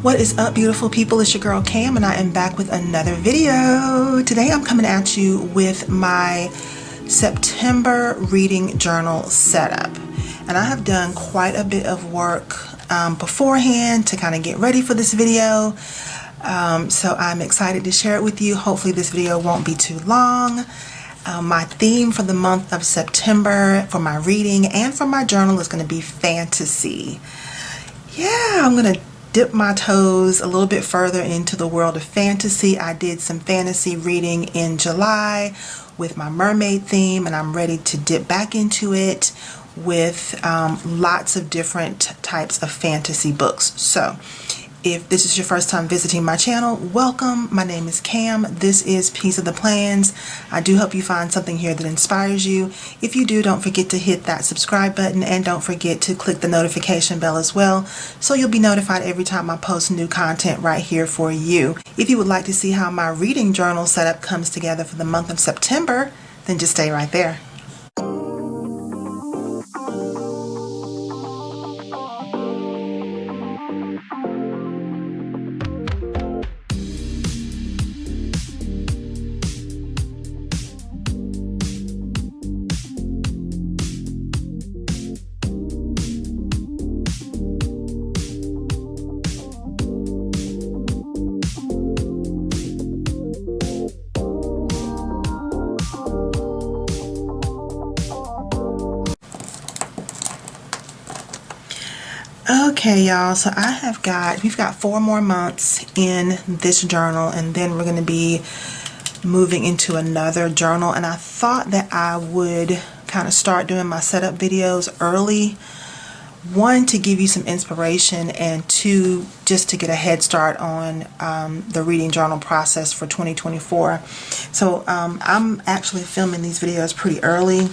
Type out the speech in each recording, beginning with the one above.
What is up, beautiful people? It's your girl Cam, and I am back with another video. Today I'm coming at you with my September reading journal setup, and I have done quite a bit of work beforehand to kind of get ready for this video. So I'm excited to share it with you. Hopefully this video won't be too long. My theme for the month of September for my reading and for my journal is going to be fantasy. Yeah, I'm going to dip my toes a little bit further into the world of fantasy. I did some fantasy reading in July with my mermaid theme, and I'm ready to dip back into it with lots of different types of fantasy books. So if this is your first time visiting my channel, welcome. My name is Cam. This is Piece of the Plans. I do hope you find something here that inspires you. If you do, don't forget to hit that subscribe button, and don't forget to click the notification bell as well, so you'll be notified every time I post new content right here for you. If you would like to see how my reading journal setup comes together for the month of September, then just stay right there. Okay, y'all, so we've got 4 more months in this journal, and then we're going to be moving into another journal. And I thought that I would kind of start doing my setup videos early. 1, to give you some inspiration, and 2, just to get a head start on the reading journal process for 2024. So I'm actually filming these videos pretty early.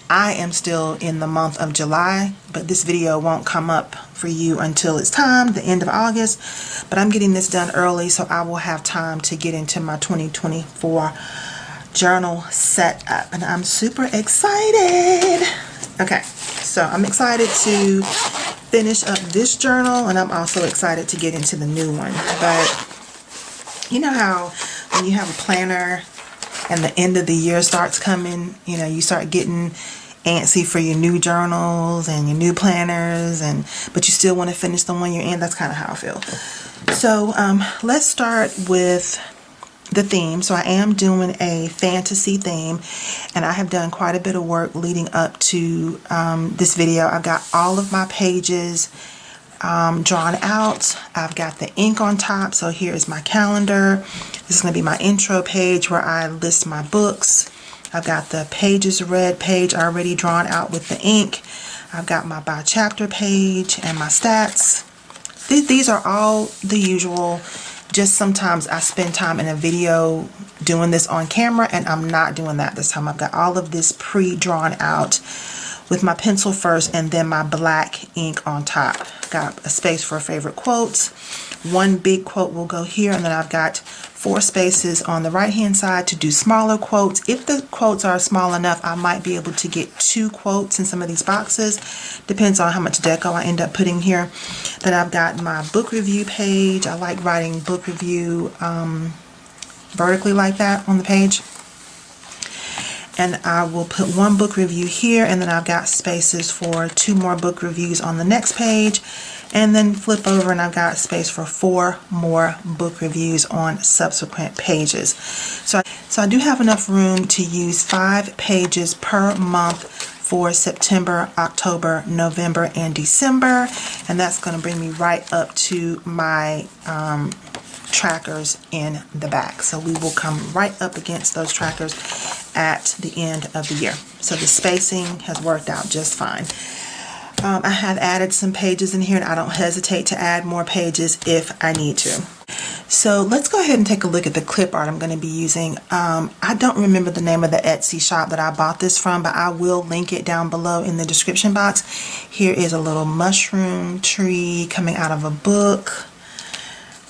I am still in the month of July, but this video won't come up for you until it's time, the end of August. But I'm getting this done early, so I will have time to get into my 2024 journal setup, and I'm super excited. Okay, so I'm excited to finish up this journal, and I'm also excited to get into the new one. But you know how when you have a planner and the end of the year starts coming, you know, you start getting antsy for your new journals and your new planners, but you still want to finish the one you're in. That's kind of how I feel. So let's start with the theme. So I am doing a fantasy theme, and I have done quite a bit of work leading up to this video. I've got all of my pages drawn out. I've got the ink on top. So here is my calendar. This is going to be my intro page where I list my books. I've got the pages read page already drawn out with the ink. I've got my by chapter page and my stats. These are all the usual. Just sometimes I spend time in a video doing this on camera, and I'm not doing that this time. I've got all of this pre-drawn out with my pencil first, and then my black ink on top. Got a space for favorite quotes. 1 big quote will go here, and then I've got 4 spaces on the right hand side to do smaller quotes. If the quotes are small enough, I might be able to get 2 quotes in some of these boxes. Depends on how much deco I end up putting here. Then I've got my book review page. I like writing book review vertically like that on the page. And I will put 1 book review here, and then I've got spaces for 2 more book reviews on the next page, and then flip over and I've got space for 4 more book reviews on subsequent pages. So I do have enough room to use 5 pages per month for September, October, November, and December, and that's going to bring me right up to my trackers in the back. So we will come right up against those trackers at the end of the year. So the spacing has worked out just fine. I have added some pages in here, and I don't hesitate to add more pages if I need to. So let's go ahead and take a look at the clip art I'm going to be using. I don't remember the name of the Etsy shop that I bought this from, but I will link it down below in the description box. Here is a little mushroom tree coming out of a book.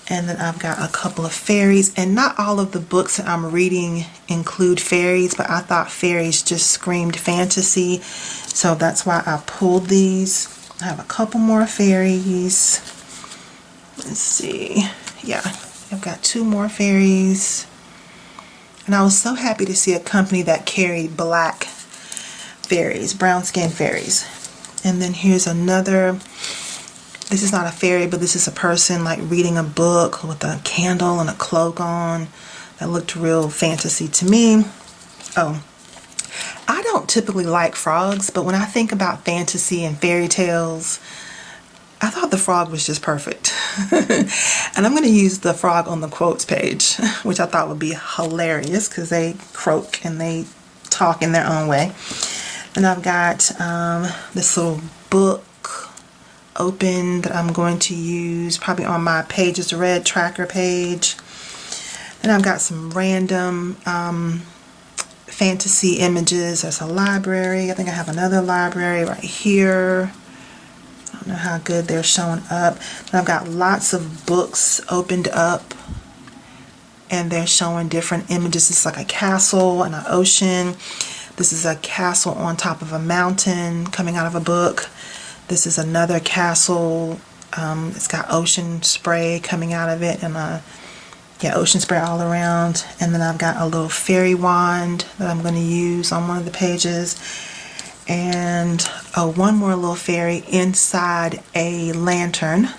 And then I've got a couple of fairies, and not all of the books that I'm reading include fairies, but I thought fairies just screamed fantasy, so that's why I pulled these. I have a couple more fairies. Let's see. Yeah, I've got 2 more fairies. And I was so happy to see a company that carried black fairies, brown skin fairies. And then here's another. This is not a fairy, but this is a person like reading a book with a candle and a cloak on. That looked real fantasy to me. Oh, I don't typically like frogs, but when I think about fantasy and fairy tales, I thought the frog was just perfect. And I'm going to use the frog on the quotes page, which I thought would be hilarious because they croak and they talk in their own way. And I've got this little book open that I'm going to use probably on my Pages Read tracker page. And I've got some random fantasy images. There's a library. I think I have another library right here. I don't know how good they're showing up. But I've got lots of books opened up and they're showing different images. It's like a castle and an ocean. This is a castle on top of a mountain coming out of a book. This is another castle. It's got ocean spray coming out of it and ocean spray all around. And then I've got a little fairy wand that I'm going to use on one of the pages. And one more little fairy inside a lantern.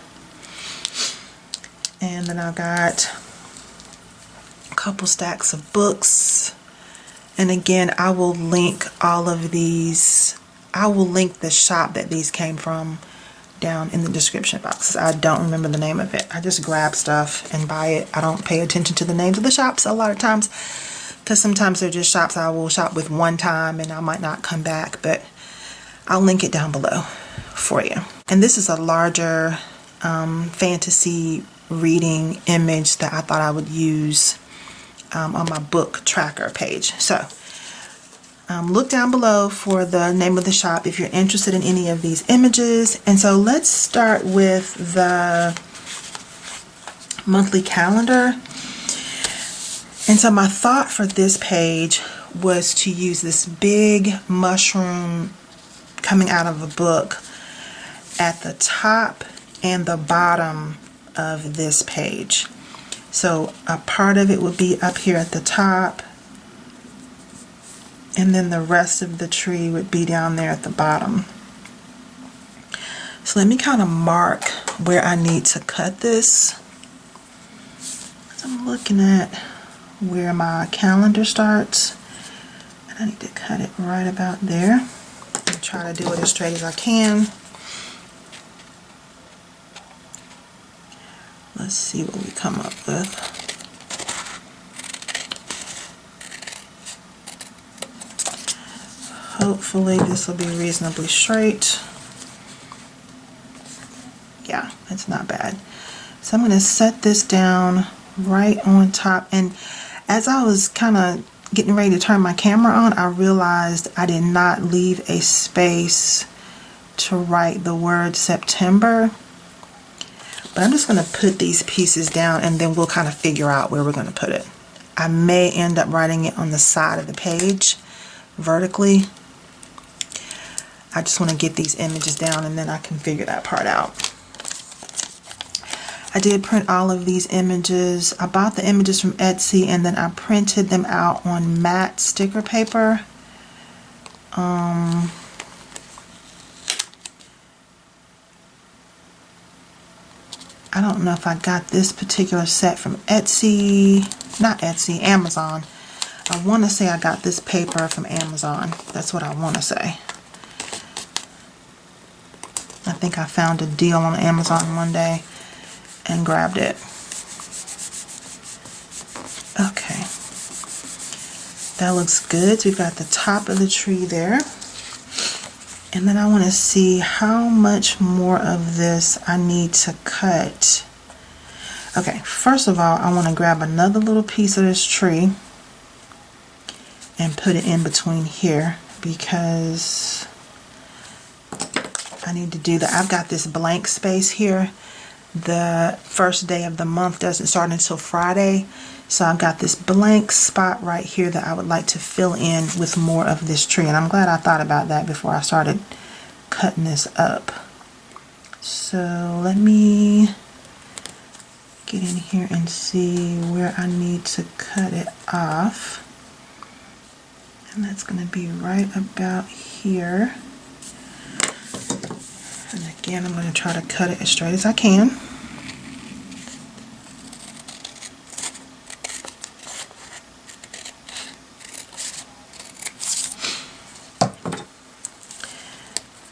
And then I've got a couple stacks of books. And again, I will link all of these. I will link the shop that these came from down in the description box. I don't remember the name of it. I just grab stuff and buy it. I don't pay attention to the names of the shops a lot of times because sometimes they're just shops I will shop with one time and I might not come back, but I'll link it down below for you. And this is a larger fantasy reading image that I thought I would use on my book tracker page. So look down below for the name of the shop if you're interested in any of these images. And so let's start with the monthly calendar. And so my thought for this page was to use this big mushroom coming out of a book at the top and the bottom of this page. So a part of it would be up here at the top, and then the rest of the tree would be down there at the bottom. So let me kind of mark where I need to cut this. I'm looking at where my calendar starts, and I need to cut it right about there. And try to do it as straight as I can. Let's see what we come up with. Hopefully this will be reasonably straight. Yeah, it's not bad. So I'm going to set this down right on top. And as I was kind of getting ready to turn my camera on, I realized I did not leave a space to write the word September. But I'm just going to put these pieces down and then we'll kind of figure out where we're going to put it. I may end up writing it on the side of the page vertically. I just want to get these images down and then I can figure that part out. I did print all of these images. I bought the images from Etsy and then I printed them out on matte sticker paper. I don't know if I got this particular set from Etsy, not Etsy, Amazon. I want to say I got this paper from Amazon. That's what I want to say. I think I found a deal on Amazon one day and grabbed it. Okay. That looks good. So we've got the top of the tree there. And then I want to see how much more of this I need to cut. Okay, first of all, I want to grab another little piece of this tree and put it in between here because I need to do that. I've got this blank space here. The first day of the month doesn't start until Friday. So I've got this blank spot right here that I would like to fill in with more of this tree. And I'm glad I thought about that before I started cutting this up. So let me get in here and see where I need to cut it off. And that's going to be right about here. And again, I'm going to try to cut it as straight as I can.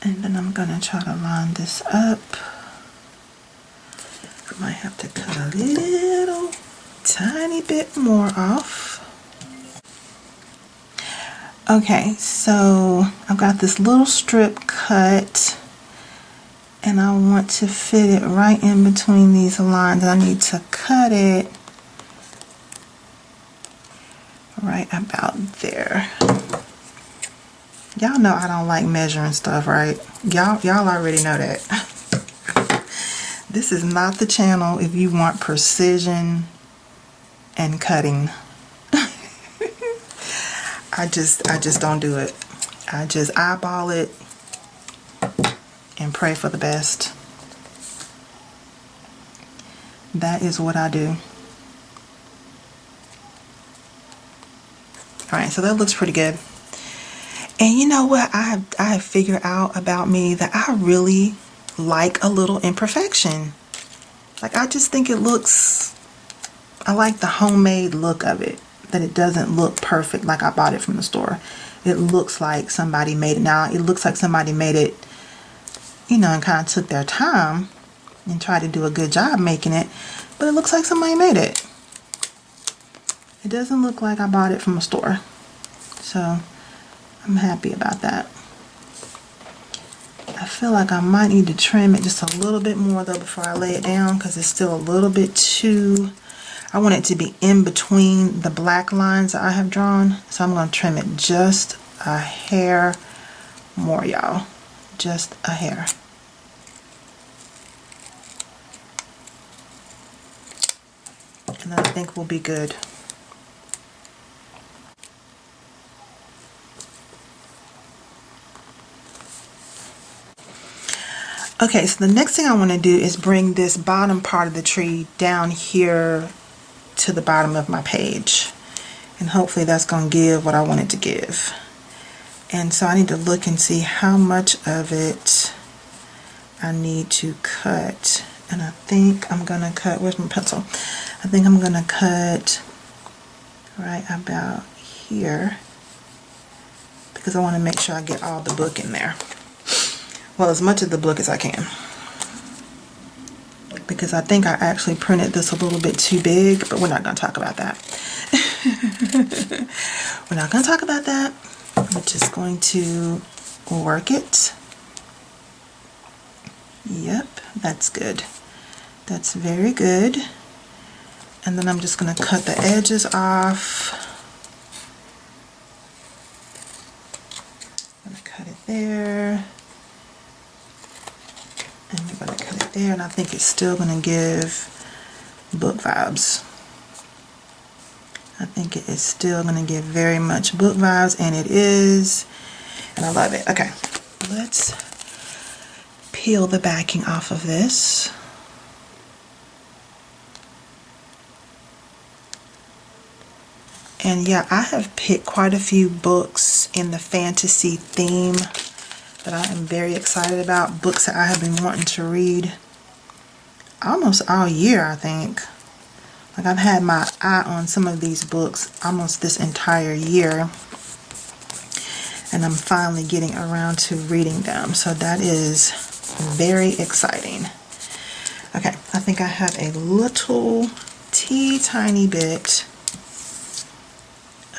And then I'm going to try to line this up. I might have to cut a little tiny bit more off. Okay, so I've got this little strip cut and I want to fit it right in between these lines. I need to cut it right about there. Y'all know I don't like measuring stuff, right? Y'all already know that. This is not the channel if you want precision and cutting. I just don't do it. I just eyeball it and pray for the best. That is what I do. Alright, so that looks pretty good. And you know what I have figured out about me, that I really like a little imperfection. Like, I just think it looks, I like the homemade look of it, that it doesn't look perfect like I bought it from the store. It looks like somebody made it. Now, it looks like somebody made it, you know, and kind of took their time and tried to do a good job making it, but it looks like somebody made it. It doesn't look like I bought it from a store. So, I'm happy about that. I feel like I might need to trim it just a little bit more though before I lay it down, because it's still a little bit too, I want it to be in between the black lines that I have drawn. So I'm going to trim it just a hair more, y'all. Just a hair. And I think we'll be good. Okay, so the next thing I want to do is bring this bottom part of the tree down here to the bottom of my page. And hopefully that's going to give what I want it to give. And so I need to look and see how much of it I need to cut. And I think I'm going to cut, where's my pencil? I think I'm going to cut right about here, because I want to make sure I get all the book in there. Well, as much of the book as I can, because I think I actually printed this a little bit too big, but we're not going to talk about that. We're not going to talk about that. We're just going to work it. Yep, that's good. That's very good. And then I'm just going to cut the edges off. I'm going to cut it there. And we're going to cut it there, and I think it's still going to give book vibes. I think it is still going to give very much book vibes, and it is, and I love it. Okay, let's peel the backing off of this. And yeah, I have picked quite a few books in the fantasy theme that I am very excited about. Books that I have been wanting to read almost all year, I think. Like, I've had my eye on some of these books almost this entire year, and I'm finally getting around to reading them. So that is very exciting. Okay, I think I have a little tiny bit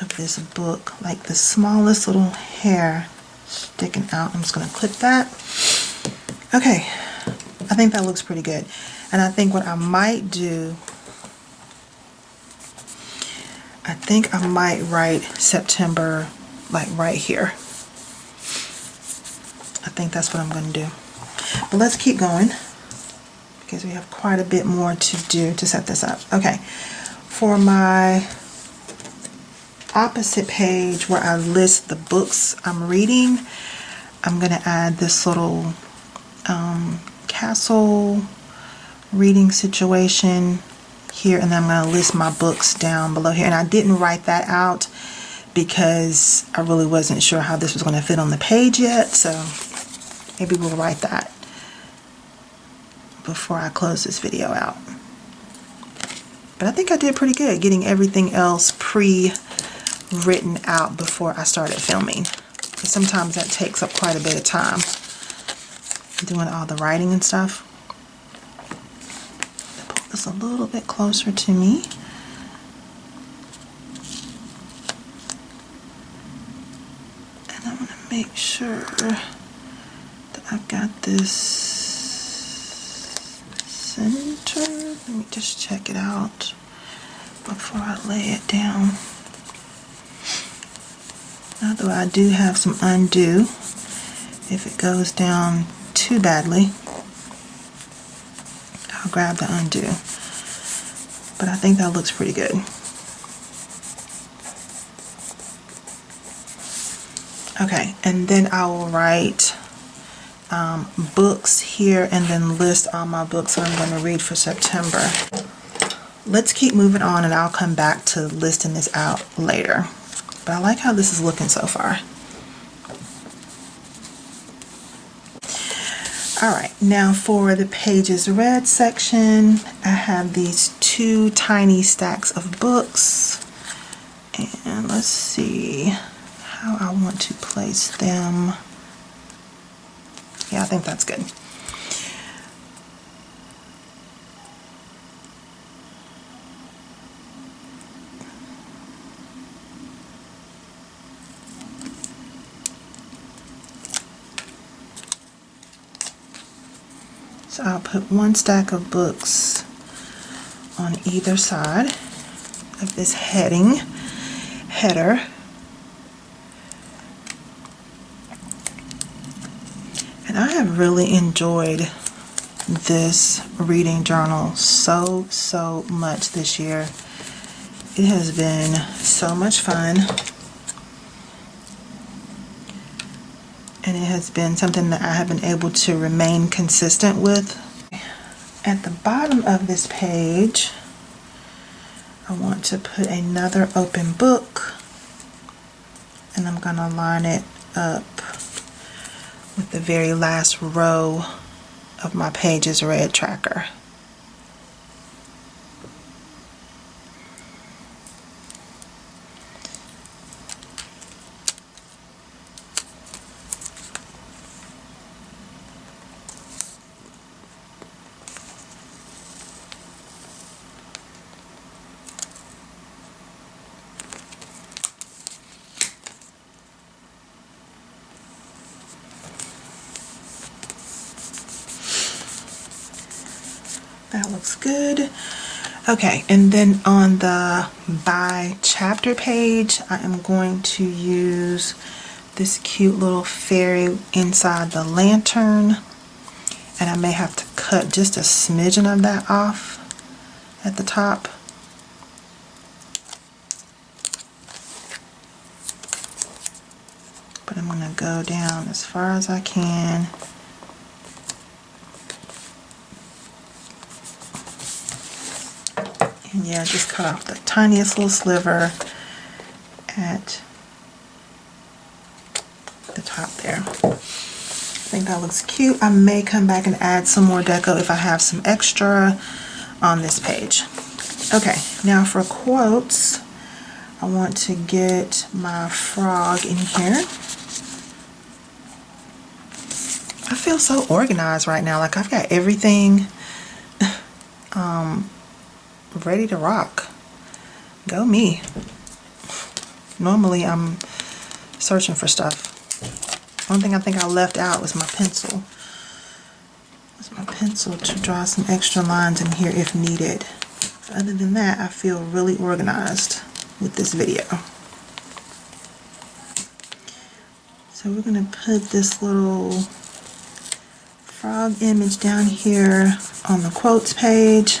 of this book, like the smallest little hair sticking out. I'm just going to clip that. Okay, I think that looks pretty good. And I think what I might do, I think I might write September like right here. I think that's what I'm going to do. But let's keep going, because we have quite a bit more to do to set this up. Okay, for my opposite page where I list the books I'm reading, I'm going to add this little castle reading situation here, and then I'm going to list my books down below here. And I didn't write that out because I really wasn't sure how this was going to fit on the page yet, so maybe we'll write that before I close this video out. But I think I did pretty good getting everything else pre-written out before I started filming, because sometimes that takes up quite a bit of time, doing all the writing and stuff. Pull this a little bit closer to me. And I want to make sure that I've got this centered. Let me just check it out before I lay it down. Although I do have some undo if it goes down too badly. I'll grab the undo. But I think that looks pretty good. Okay, and then I will write books here and then list all my books that I'm going to read for September. Let's keep moving on and I'll come back to listing this out later. But I like how this is looking so far. Alright, now for the pages read section, I have these two tiny stacks of books. And let's see how I want to place them. Yeah, I think that's good. So I'll put one stack of books on either side of this header. And I have really enjoyed this reading journal so much this year. It has been so much fun. And it has been something that I have been able to remain consistent with. At the bottom of this page, I want to put another open book, and I'm going to line it up with the very last row of my pages read tracker. That looks good. Okay, and then on the by chapter page, I am going to use this cute little fairy inside the lantern, and I may have to cut just a smidgen of that off at the top. But I'm going to go down as far as I can. And yeah, just cut off the tiniest little sliver at the top there. I think that looks cute. I may come back and add some more deco if I have some extra on this page. Okay, now for quotes, I want to get my frog in here. I feel so organized right now. Like I've got everything ready to rock. Go me. Normally I'm searching for stuff. One thing I think I left out was my pencil. To draw some extra lines in here if needed. But other than that, I feel really organized with this video. So we're going to put this little frog image down here on the quotes page,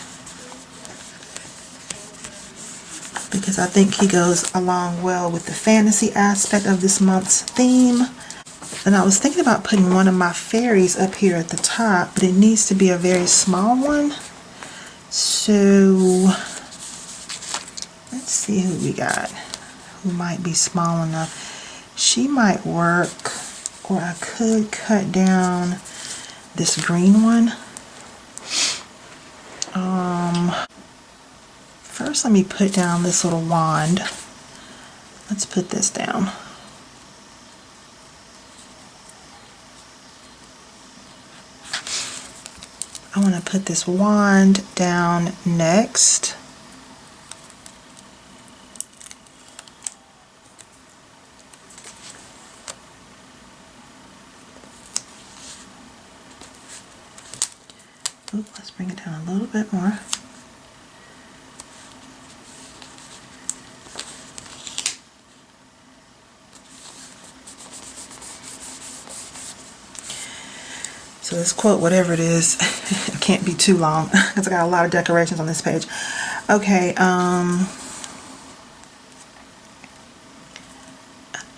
because I think he goes along well with the fantasy aspect of this month's theme. And I was thinking about putting one of my fairies up here at the top, but it needs to be a very small one. So let's see who we got who might be small enough. She might work, or I could cut down this green one. First let me put down this little wand. Let's put this down. I want to put this wand down next. Ooh, let's bring it down a little bit more. So this quote, whatever it is, it can't be too long because I got a lot of decorations on this page. Okay, I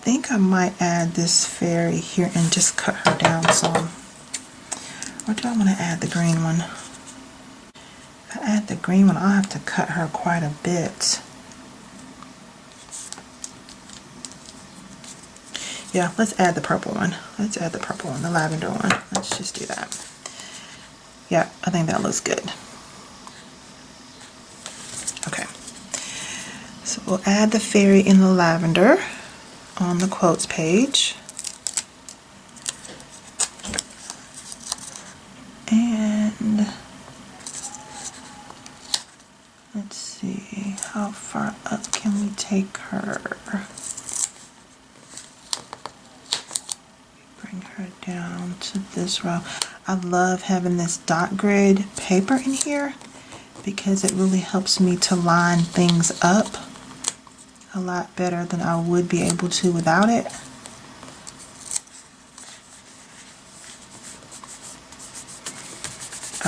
think I might add this fairy here and just cut her down some. Or do I want to add the green one? If I add the green one, I'll have to cut her quite a bit. Yeah, let's add the purple one. Let's add the purple one, the lavender one. Let's just do that. Yeah, I think that looks good. Okay. So we'll add the fairy in the lavender on the quotes page. And let's see, how far up can we take her? Bring her down to this row. I love having this dot grid paper in here because it really helps me to line things up a lot better than I would be able to without it.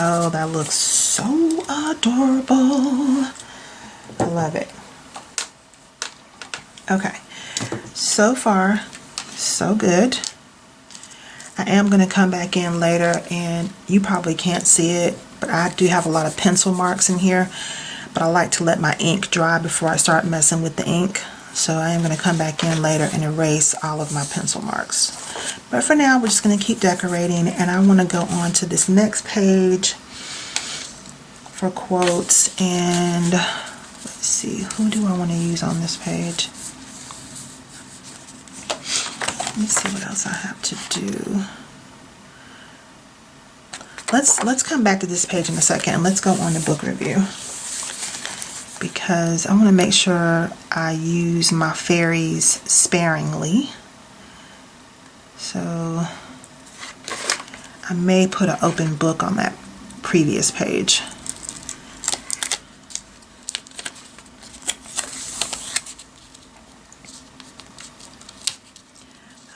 Oh, that looks so adorable. I love it. Okay, so far so good. I am going to come back in later, and you probably can't see it, but I do have a lot of pencil marks in here, but I like to let my ink dry before I start messing with the ink. So I am going to come back in later and erase all of my pencil marks. But for now, we're just going to keep decorating, and I want to go on to this next page for quotes. And let's see, who do I want to use on this page? Let me see what else I have to do. Let's come back to this page in a second, and let's go on to book review, because I want to make sure I use my fairies sparingly. So I may put an open book on that previous page.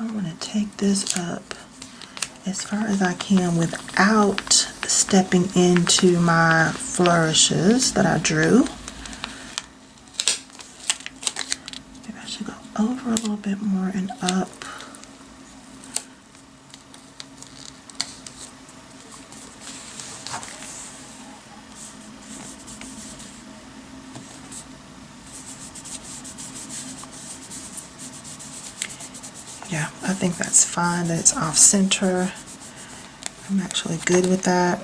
I want to take this up as far as I can without stepping into my flourishes that I drew. Maybe I should go over a little bit more and up. Yeah, I think that's fine that it's off center. I'm actually good with that.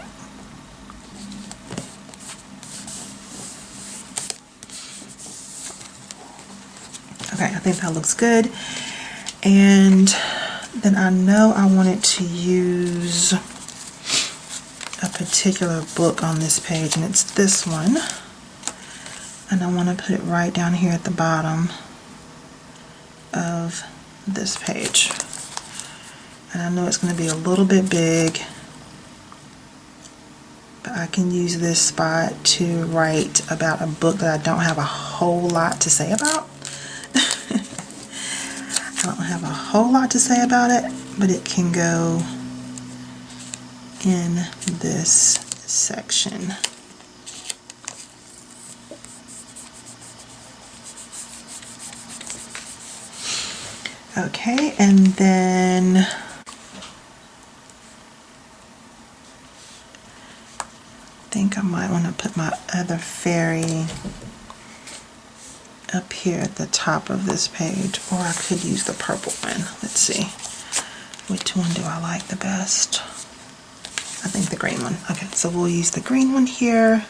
Okay, I think that looks good. And then I know I wanted to use a particular book on this page, and it's this one. And I want to put it right down here at the bottom of this page. And I know it's going to be a little bit big, but I can use this spot to write about a book that I don't have a whole lot to say about. I don't have a whole lot to say about it, but it can go in this section. Okay, and then I think I might might want to put my other fairy up here at the top of this page, or I could use the purple one. Let's see, which one do I like the best? I think the green one. Okay, so we'll use the green one here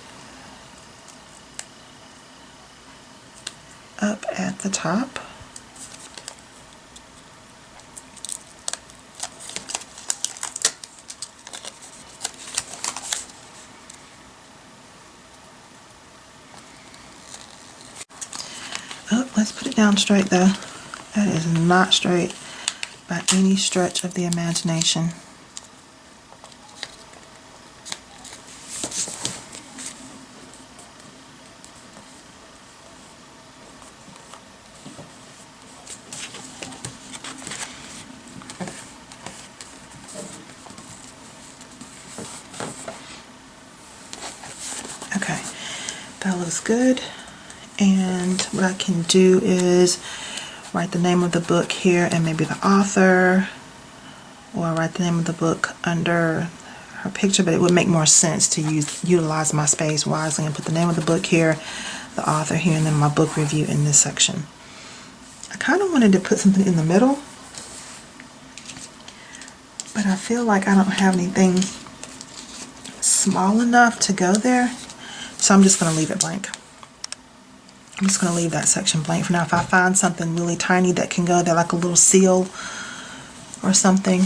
up at the top. Oh, let's put it down straight though. That is not straight by any stretch of the imagination. Okay, that looks good. And what I can do is write the name of the book here and maybe the author, or write the name of the book under her picture, but it would make more sense to utilize my space wisely and put the name of the book here, the author here, and then my book review in this section. I kind of wanted to put something in the middle, but I feel like I don't have anything small enough to go there, so I'm just going to leave it blank. I'm just going to leave that section blank for now. If I find something really tiny that can go there, like a little seal or something,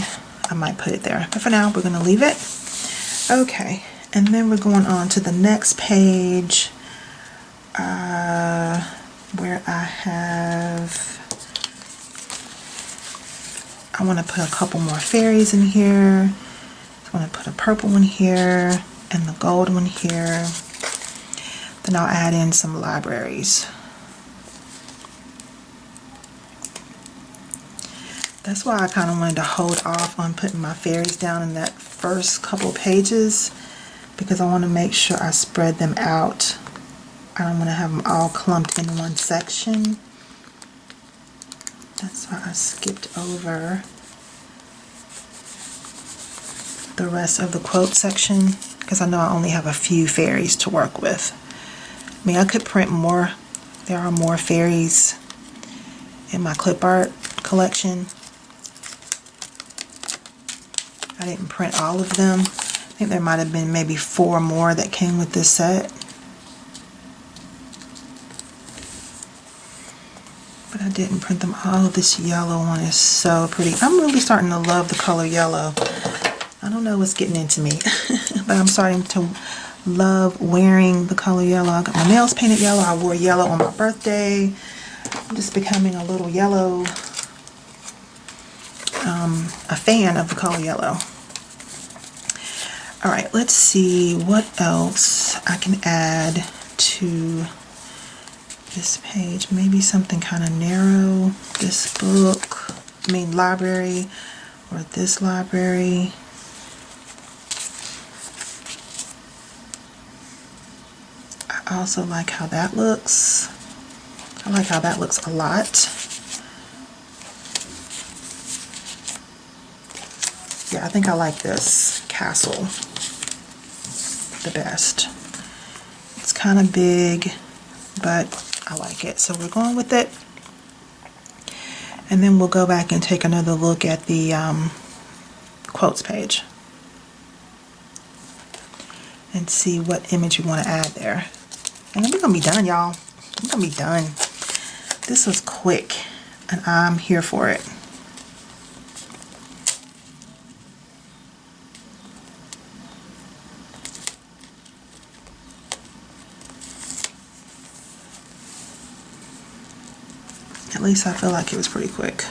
I might put it there. But for now, we're going to leave it. Okay, and then we're going on to the next page where I want to put a couple more fairies in here. I want to put a purple one here and the gold one here. Then I'll add in some libraries. That's why I kind of wanted to hold off on putting my fairies down in that first couple pages, because I want to make sure I spread them out. I don't want to have them all clumped in one section. That's why I skipped over the rest of the quote section, because I know I only have a few fairies to work with. I mean, I could print more. There are more fairies in my clip art collection. I didn't print all of them. I think there might have been maybe 4 more that came with this set. But I didn't print them all. This yellow one is so pretty. I'm really starting to love the color yellow. I don't know what's getting into me, but I'm starting to love wearing the color yellow. I got my nails painted yellow. I wore yellow on my birthday. I'm just becoming a little yellow, a fan of the color yellow. All right, let's see what else I can add to this page. Maybe something kind of narrow. This book, library, or this library. I also like how that looks. I like how that looks a lot. Yeah, I think I like this castle the best. It's kind of big, but I like it. So we're going with it. And then we'll go back and take another look at the quotes page and see what image we want to add there. And then we're going to be done, y'all. We're going to be done. This was quick, and I'm here for it. At least I feel like it was pretty quick.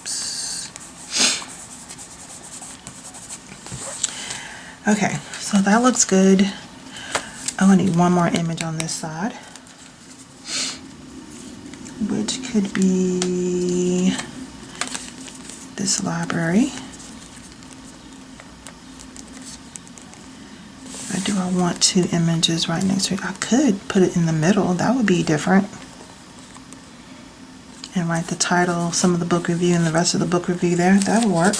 Oops. Okay, so that looks good. Oh, I need one more image on this side, which could be this library. Or do I want 2 images right next to it? I could put it in the middle. That would be different. And write the title, some of the book review, and the rest of the book review there. That would work.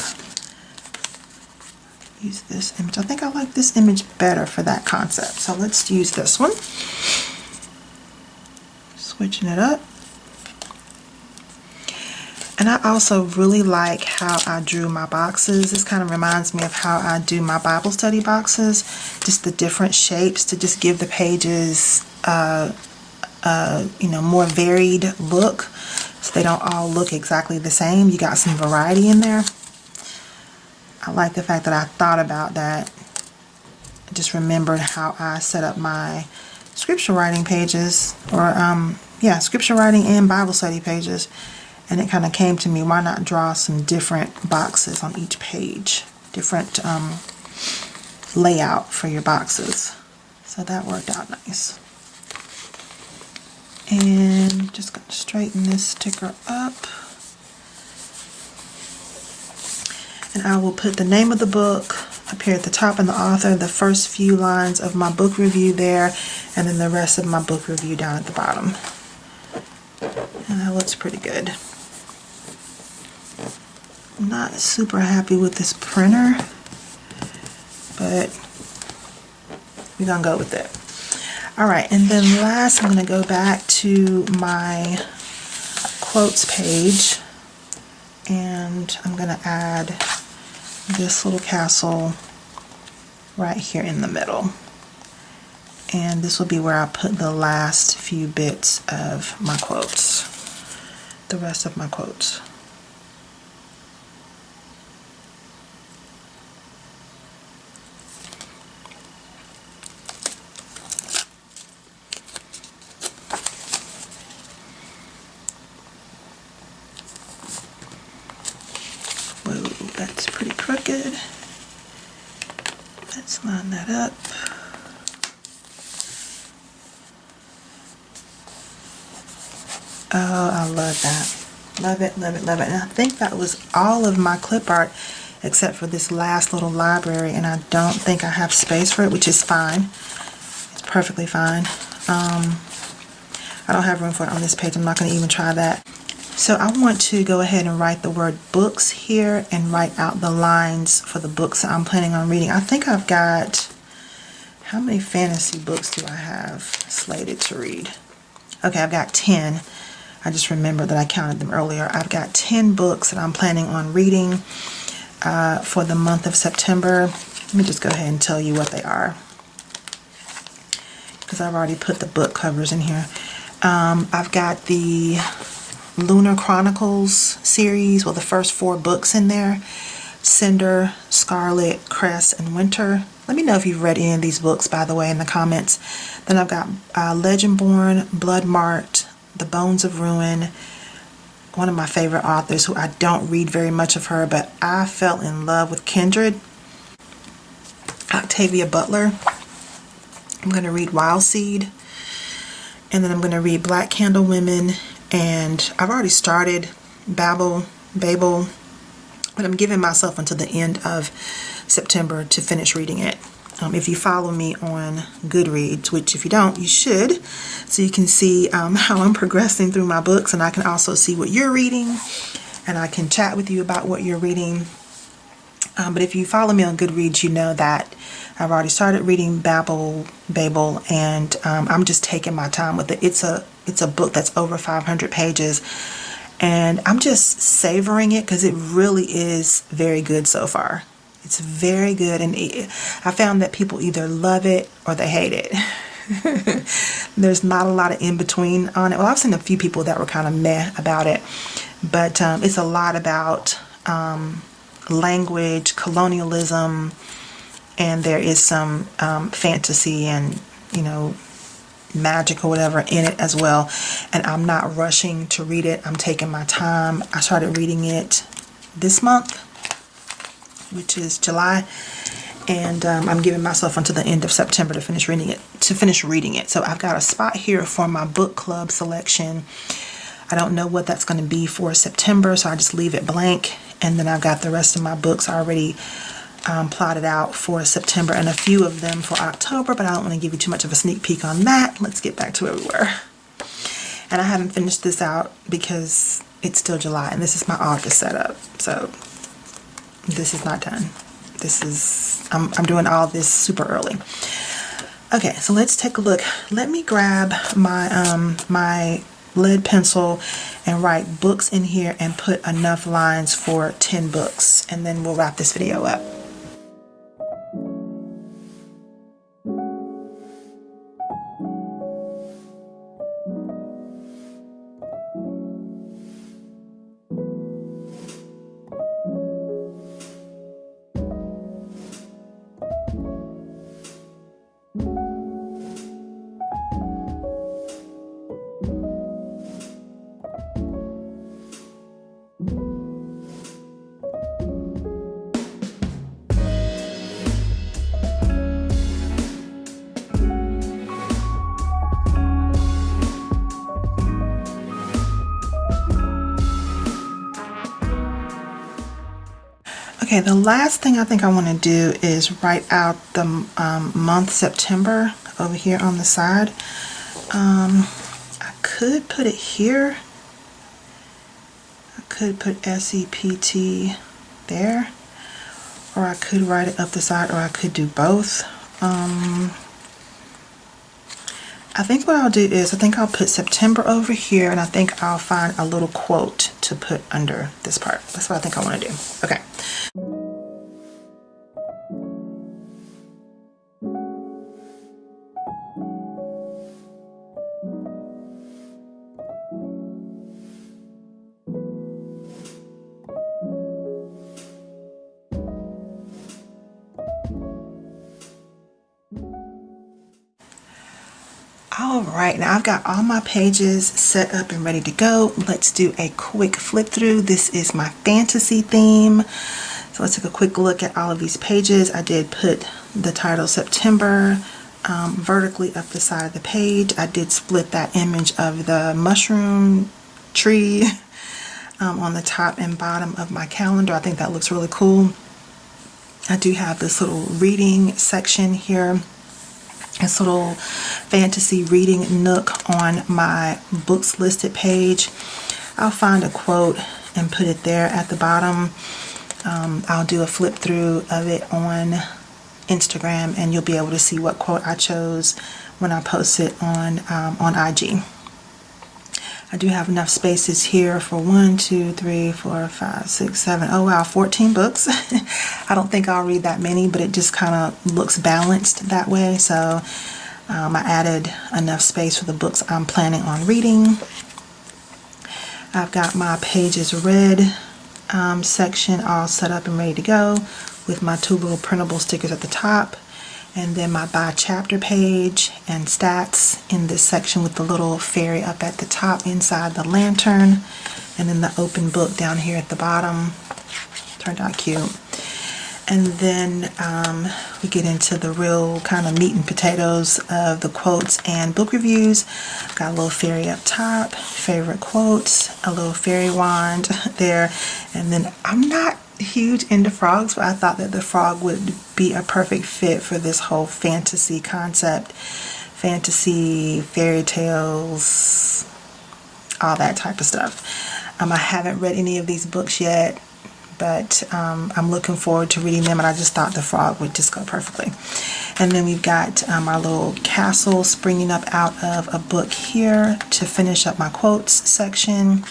use this image. I think I like this image better for that concept. So let's use this one. Switching it up. And I also really like how I drew my boxes. This kind of reminds me of how I do my Bible study boxes. Just the different shapes to just give the pages you know, more varied look. So they don't all look exactly the same. You got some variety in there. I like the fact that I thought about that. I just remembered how I set up my scripture writing pages, or yeah, scripture writing and Bible study pages. And it kind of came to me, why not draw some different boxes on each page? Different layout for your boxes. So that worked out nice. And just going to straighten this sticker up. And I will put the name of the book up here at the top and the author, the first few lines of my book review there, and then the rest of my book review down at the bottom. And that looks pretty good. I'm not super happy with this printer, but we're gonna go with it. All right, and then last I'm gonna go back to my quotes page, and I'm gonna add this little castle right here in the middle. And this will be where I put the last few bits of my quotes, the rest of my quotes. That's pretty crooked. Let's line that up. Oh, I love that. Love it, love it, love it. And I think that was all of my clip art except for this last little library, and I don't think I have space for it, which is fine. It's perfectly fine. I don't have room for it on this page. I'm not going to even try that. So I want to go ahead and write the word books here and write out the lines for the books that I'm planning on reading. I think I've got, how many fantasy books do I have slated to read? Okay, I've got 10. I just remembered that I counted them earlier. I've got 10 books that I'm planning on reading for the month of September. Let me just go ahead and tell you what they are, because I've already put the book covers in here. I've got the Lunar Chronicles series, well, the first 4 books in there: Cinder, Scarlet, Cress, and Winter. Let me know if you've read any of these books, by the way, in the comments. Then I've got Legendborn, Blood Marked, The Bones of Ruin, one of my favorite authors who I don't read very much of her, but I fell in love with Kindred, Octavia Butler. I'm going to read Wild Seed, and then I'm going to read Black Candle Women, and I've already started Babel, but I'm giving myself until the end of September to finish reading it. If you follow me on Goodreads, which if you don't, you should, so you can see how I'm progressing through my books, and I can also see what you're reading, and I can chat with you about what you're reading. But if you follow me on Goodreads, you know that I've already started reading Babel, and I'm just taking my time with it. It's a book that's over 500 pages, and I'm just savoring it because it really is very good so far. It's very good, and I found that people either love it or they hate it. There's not a lot of in between on it. Well, I've seen a few people that were kind of meh about it, but it's a lot about language, colonialism, and there is some fantasy and, you know, magic or whatever in it as well. And I'm not rushing to read it. I'm taking my time. I started reading it this month, which is July, and I'm giving myself until the end of September to finish reading it. So I've got a spot here for my book club selection. I don't know what that's going to be for September, so I just leave it blank, and then I've got the rest of my books already plotted out for September, and a few of them for October, but I don't want to give you too much of a sneak peek on that. Let's get back to where we were. And I haven't finished this out because it's still July, and this is my August setup, so this is not done. I'm doing all this super early. Okay, so let's take a look. Let me grab my my lead pencil and write books in here and put enough lines for 10 books, and then we'll wrap this video up. Okay, the last thing I think I want to do is write out the month September over here on the side. I could put it here. I could put SEPT there, or I could write it up the side, or I could do both. I think what I'll do is I think I'll put September over here, and I think I'll find a little quote to put under this part. That's what I think I want to do. Okay. Alright, now I've got all my pages set up and ready to go. Let's do a quick flip through. This is my fantasy theme. So let's take a quick look at all of these pages. I did put the title September vertically up the side of the page. I did split that image of the mushroom tree on the top and bottom of my calendar. I think that looks really cool. I do have this little reading section here. This little fantasy reading nook on my books listed page. I'll find a quote and put it there at the bottom. I'll do a flip through of it on Instagram, and you'll be able to see what quote I chose when I post it on IG. I do have enough spaces here for 1, 2, 3, 4, 5, 6, 7. Oh wow, 14 books. I don't think I'll read that many, but it just kind of looks balanced that way. So I added enough space for the books I'm planning on reading. I've got my pages read section all set up and ready to go with my 2 little printable stickers at the top. And then my by chapter page and stats in this section with the little fairy up at the top inside the lantern, and then the open book down here at the bottom. Turned out cute. And then we get into the real kind of meat and potatoes of the quotes and book reviews. Got a little fairy up top, favorite quotes, a little fairy wand there, and then I'm not huge into frogs, but I thought that the frog would be a perfect fit for this whole fantasy concept. Fantasy, fairy tales, all that type of stuff. I haven't read any of these books yet, but I'm looking forward to reading them, and I just thought the frog would just go perfectly. And then we've got our little castle springing up out of a book here to finish up my quotes section.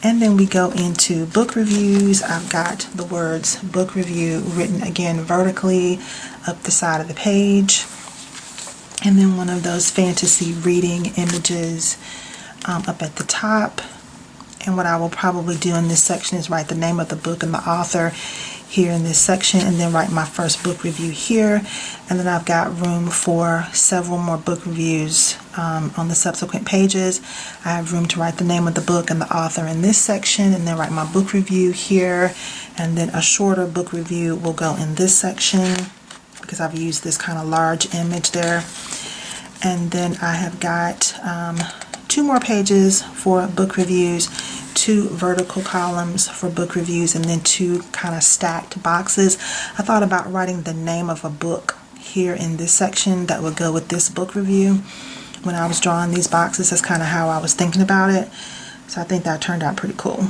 And then we go into book reviews. I've got the words book review written again vertically up the side of the page. And then one of those fantasy reading images up at the top. And what I will probably do in this section is write the name of the book and the author here in this section, and then write my first book review here. And then I've got room for several more book reviews on the subsequent pages. I have room to write the name of the book and the author in this section, and then write my book review here, and then a shorter book review will go in this section because I've used this kind of large image there. And then I have got 2 more pages for book reviews, 2 vertical columns for book reviews, and then 2 kind of stacked boxes. I thought about writing the name of a book here in this section that would go with this book review when I was drawing these boxes. That's kind of how I was thinking about it. So I think that turned out pretty cool.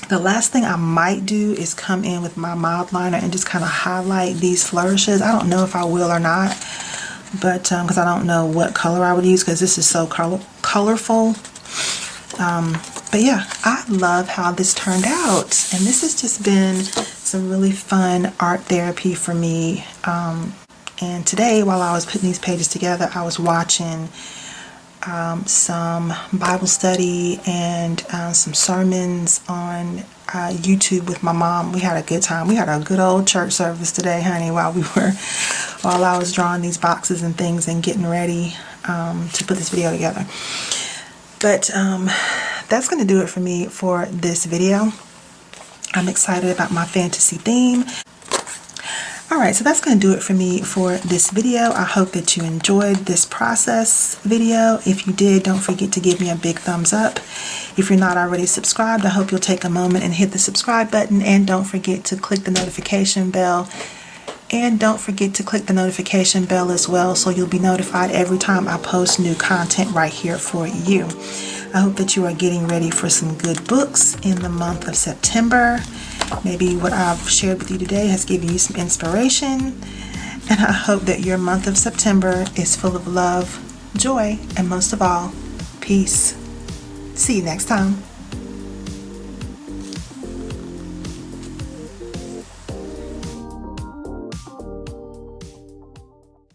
The last thing I might do is come in with my mild liner and just kind of highlight these flourishes. I don't know if I will or not, but because I don't know what color I would use, because this is so colorful. But yeah, I love how this turned out, and this has just been some really fun art therapy for me. And today, while I was putting these pages together, I was watching some Bible study and some sermons on YouTube with my mom. We had a good time. We had a good old church service today, honey, while I was drawing these boxes and things and getting ready to put this video together. But that's going to do it for me for this video. I'm excited about my fantasy theme. Alright, so that's going to do it for me for this video. I hope that you enjoyed this process video. If you did, don't forget to give me a big thumbs up. If you're not already subscribed, I hope you'll take a moment and hit the subscribe button, and don't forget to click the notification bell. And don't forget to click the notification bell as well, so you'll be notified every time I post new content right here for you. I hope that you are getting ready for some good books in the month of September. Maybe what I've shared with you today has given you some inspiration, and I hope that your month of September is full of love, joy, and most of all, peace. See you next time.